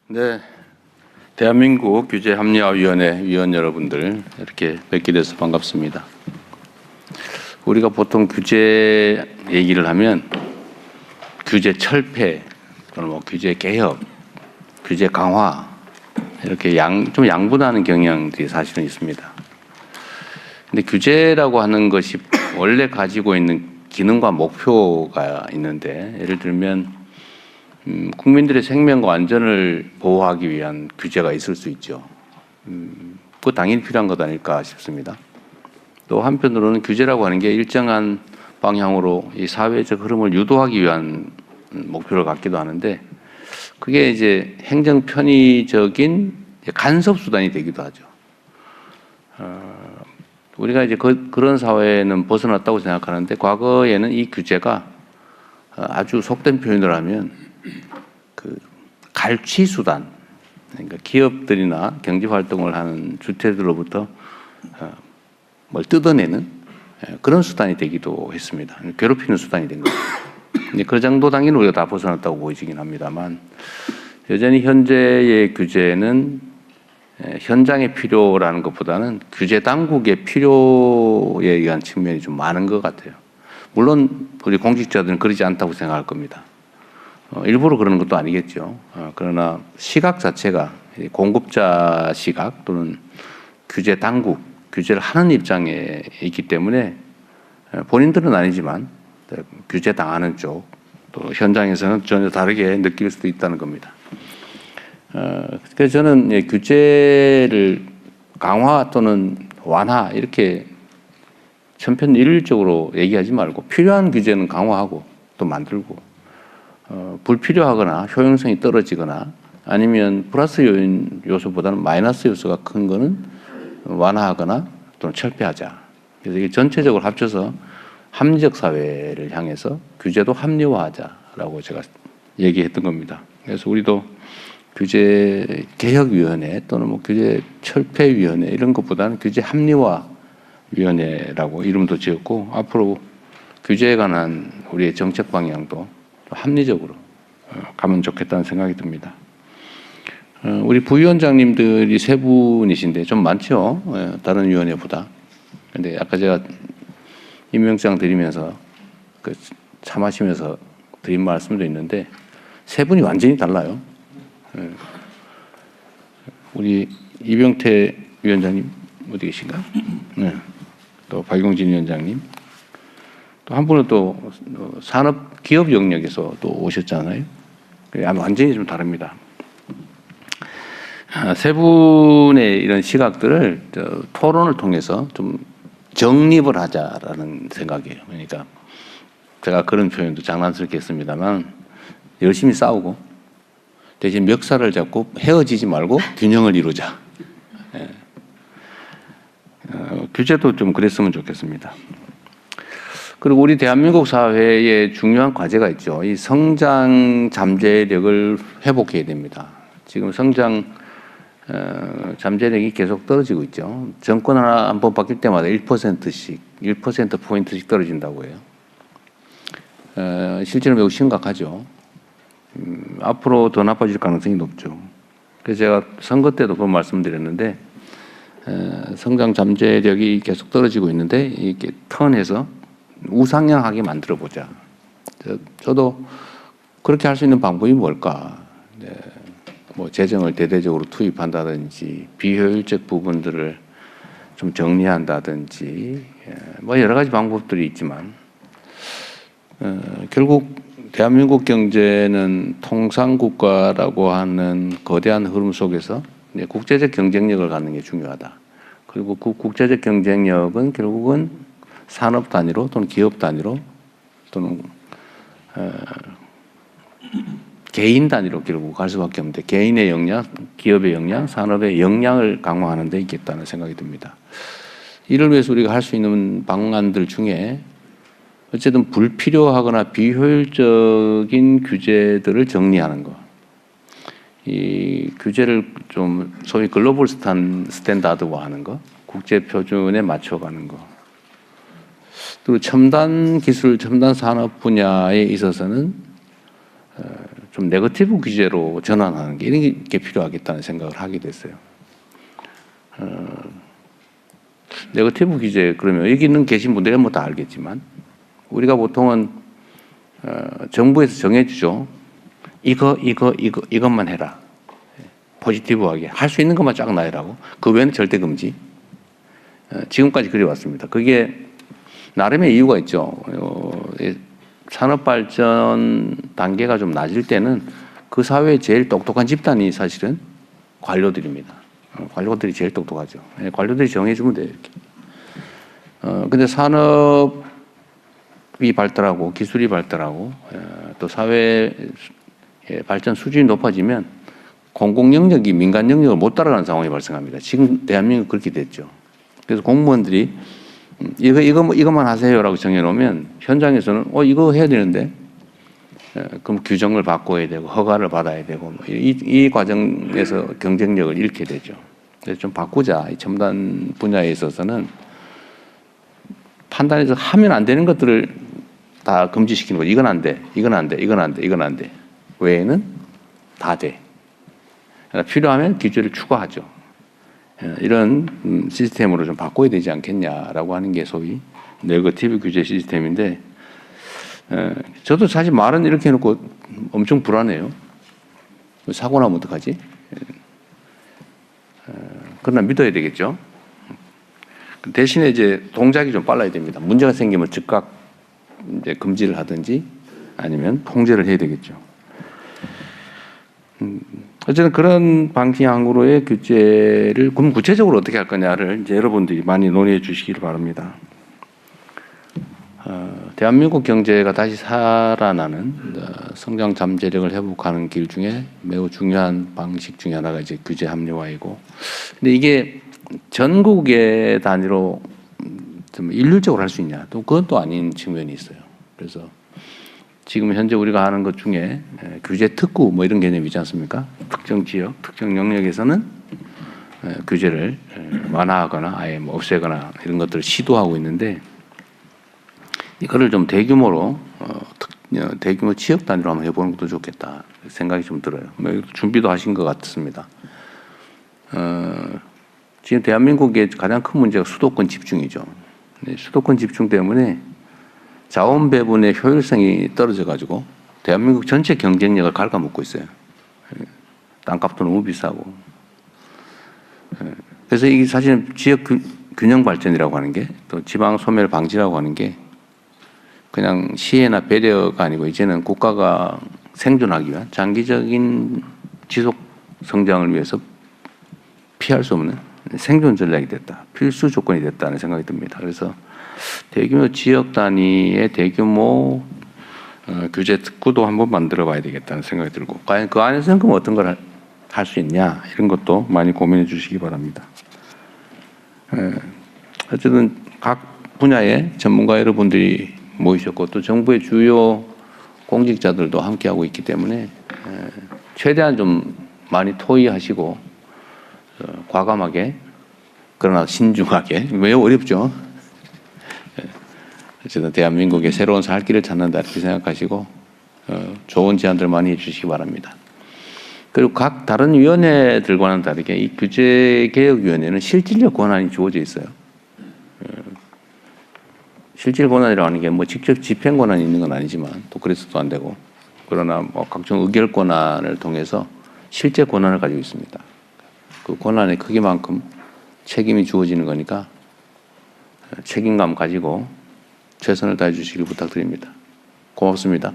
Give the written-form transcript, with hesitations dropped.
네, 대한민국 규제합리화위원회 위원 여러분들 이렇게 뵙게 돼서 반갑습니다. 우리가 보통 규제 얘기를 하면 규제 철폐 또는 뭐 규제 개혁, 규제 강화 이렇게 좀 양분하는 경향들이 사실은 있습니다. 근데 규제라고 하는 것이 원래 가지고 있는 기능과 목표가 있는데, 예를 들면 국민들의 생명과 안전을 보호하기 위한 규제가 있을 수 있죠. 그거 당연히 필요한 것 아닐까 싶습니다. 또 한편으로는 규제라고 하는 게 일정한 방향으로 이 사회적 흐름을 유도하기 위한 목표를 갖기도 하는데, 그게 이제 행정 편의적인 간섭 수단이 되기도 하죠. 우리가 이제 그런 사회는 벗어났다고 생각하는데, 과거에는 이 규제가 아주 속된 표현을 하면 그 갈취 수단, 그러니까 기업들이나 경제 활동을 하는 주체들로부터 뭘 뜯어내는 그런 수단이 되기도 했습니다. 괴롭히는 수단이 된 거죠. 그 정도 단계는 우리가 다 벗어났다고 보이긴 합니다만, 여전히 현재의 규제는 현장의 필요라는 것보다는 규제 당국의 필요에 의한 측면이 좀 많은 것 같아요. 물론 우리 공직자들은 그러지 않다고 생각할 겁니다. 일부러 그러는 것도 아니겠죠. 그러나 시각 자체가 공급자 시각 또는 규제 당국, 규제를 하는 입장에 있기 때문에 본인들은 아니지만 규제 당하는 쪽, 또 현장에서는 전혀 다르게 느낄 수도 있다는 겁니다. 그래서 저는 규제를 강화 또는 완화 이렇게 천편일률적으로 얘기하지 말고, 필요한 규제는 강화하고 또 만들고, 불필요하거나 효용성이 떨어지거나 아니면 플러스 요소보다는 마이너스 요소가 큰 거는 완화하거나 또는 철폐하자. 그래서 이게 전체적으로 합쳐서 합리적 사회를 향해서 규제도 합리화하자라고 제가 얘기했던 겁니다. 그래서 우리도 규제 개혁위원회 또는 뭐 규제 철폐위원회 이런 것보다는 규제 합리화위원회라고 이름도 지었고, 앞으로 규제에 관한 우리의 정책 방향도 합리적으로 가면 좋겠다는 생각이 듭니다. 우리 부위원장님들이 세 분이신데 좀 많죠? 다른 위원회보다. 근데 아까 제가 임명장 드리면서 참하시면서 드린 말씀도 있는데, 세 분이 완전히 달라요. 우리 이병태 위원장님 어디 계신가? 네. 또 박용진 위원장님. 또 한 분은 또 산업 기업 영역에서 또 오셨잖아요. 완전히 좀 다릅니다. 세 분의 이런 시각들을 토론을 통해서 좀 정립을 하자라는 생각이에요. 그러니까 제가 그런 표현도 장난스럽게 했습니다만, 열심히 싸우고 대신 멱살을 잡고 헤어지지 말고 균형을 이루자. 규제도 좀 그랬으면 좋겠습니다. 그리고 우리 대한민국 사회에 중요한 과제가 있죠. 이 성장 잠재력을 회복해야 됩니다. 지금 성장 잠재력이 계속 떨어지고 있죠. 정권 하나 한 번 바뀔 때마다 1%씩, 1%포인트씩 떨어진다고 해요. 실제로 매우 심각하죠. 앞으로 더 나빠질 가능성이 높죠. 그래서 제가 선거 때도 그런 말씀드렸는데, 성장 잠재력이 계속 떨어지고 있는데 이렇게 턴해서 우상향하게 만들어 보자. 저도 그렇게 할 수 있는 방법이 뭘까? 뭐 재정을 대대적으로 투입한다든지, 비효율적 부분들을 좀 정리한다든지, 뭐 여러 가지 방법들이 있지만, 결국 대한민국 경제는 통상국가라고 하는 거대한 흐름 속에서 국제적 경쟁력을 갖는 게 중요하다. 그리고 그 국제적 경쟁력은 결국은 산업 단위로 또는 기업 단위로 또는 개인 단위로 결국 갈 수밖에 없는데, 개인의 역량, 기업의 역량, 산업의 역량을 강화하는 데 있겠다는 생각이 듭니다. 이를 위해서 우리가 할 수 있는 방안들 중에 어쨌든 불필요하거나 비효율적인 규제들을 정리하는 것, 이 규제를 좀 소위 글로벌 스탠다드화하는 것, 국제 표준에 맞춰가는 것, 그리고 첨단 기술, 첨단 산업 분야에 있어서는 좀 네거티브 규제로 전환하는 게 이런 게 필요하겠다는 생각을 하게 됐어요. 네거티브 규제 그러면 여기 있는 계신 분들은 뭐 다 알겠지만 우리가 보통은 정부에서 정해주죠. 이것만 해라. 포지티브하게 할 수 있는 것만 쫙 나열하고 그 외에는 절대 금지. 지금까지 그래왔습니다. 그게 나름의 이유가 있죠. 산업 발전 단계가 좀 낮을 때는 그 사회에 제일 똑똑한 집단이 사실은 관료들입니다. 관료들이 제일 똑똑하죠. 관료들이 정해주면 돼요. 이렇게. 근데 산업이 발달하고 기술이 발달하고 또 사회 발전 수준이 높아지면 공공 영역이 민간 영역을 못 따라가는 상황이 발생합니다. 지금 대한민국 그렇게 됐죠. 그래서 공무원들이 이것만 하세요라고 정해놓으면 현장에서는 이거 해야 되는데 그럼 규정을 바꿔야 되고 허가를 받아야 되고 이 과정에서 경쟁력을 잃게 되죠. 그래서 좀 바꾸자. 이 첨단 분야에 있어서는 판단해서 하면 안 되는 것들을 다 금지시키는 거죠. 이건 안 돼, 이건 안 돼, 이건 안 돼, 이건 안 돼. 외에는 다 돼. 필요하면 규제를 추가하죠. 이런 시스템으로 좀 바꿔야 되지 않겠냐라고 하는 게 소위 네거티브 규제 시스템인데 저도 사실 말은 이렇게 해놓고 엄청 불안해요. 사고 나면 어떡하지? 그러나 믿어야 되겠죠. 대신에 이제 동작이 좀 빨라야 됩니다. 문제가 생기면 즉각 이제 금지를 하든지 아니면 통제를 해야 되겠죠. 어쨌든 그런 방향으로의 규제를 그럼 구체적으로 어떻게 할 거냐를 이제 여러분들이 많이 논의해 주시기를 바랍니다. 대한민국 경제가 다시 살아나는 성장 잠재력을 회복하는 길 중에 매우 중요한 방식 중에 하나가 이제 규제 합리화이고, 근데 이게 전국의 단위로 좀 일률적으로 할 수 있냐? 또 그건 또 아닌 측면이 있어요. 그래서 지금 현재 우리가 하는 것 중에 규제 특구 뭐 이런 개념이 있지 않습니까? 특정 지역, 특정 영역에서는 규제를 완화하거나 아예 뭐 없애거나 이런 것들을 시도하고 있는데 이거를 좀 대규모로 대규모 지역 단위로 한번 해보는 것도 좋겠다 생각이 좀 들어요. 뭐 준비도 하신 것 같습니다. 지금 대한민국의 가장 큰 문제가 수도권 집중이죠. 수도권 집중 때문에 자원 배분의 효율성이 떨어져 가지고 대한민국 전체 경쟁력을 갉아먹고 있어요. 땅값도 너무 비싸고. 그래서 이게 사실 지역 균형 발전이라고 하는 게 또 지방 소멸 방지라고 하는 게 그냥 시혜나 배려가 아니고 이제는 국가가 생존하기 위한 장기적인 지속 성장을 위해서 피할 수 없는 생존 전략이 됐다. 필수 조건이 됐다는 생각이 듭니다. 그래서 대규모 지역 단위의 대규모 규제 특구도 한번 만들어 봐야 되겠다는 생각이 들고, 과연 그 안에서는 그럼 어떤 걸 할 수 있냐 이런 것도 많이 고민해 주시기 바랍니다. 어쨌든 각 분야의 전문가 여러분들이 모이셨고 또 정부의 주요 공직자들도 함께하고 있기 때문에 최대한 좀 많이 토의하시고 과감하게 그러나 신중하게, 매우 어렵죠. 어쨌든 대한민국의 새로운 살 길을 찾는다 이렇게 생각하시고 좋은 제안들 많이 해주시기 바랍니다. 그리고 각 다른 위원회들과는 다르게 이 규제개혁위원회는 실질적 권한이 주어져 있어요. 실질 권한이라고 하는 게 뭐 직접 집행 권한이 있는 건 아니지만 또 그래서도 안 되고, 그러나 뭐 각종 의결 권한을 통해서 실제 권한을 가지고 있습니다. 그 권한의 크기만큼 책임이 주어지는 거니까 책임감 가지고 최선을 다해 주시길 부탁드립니다. 고맙습니다.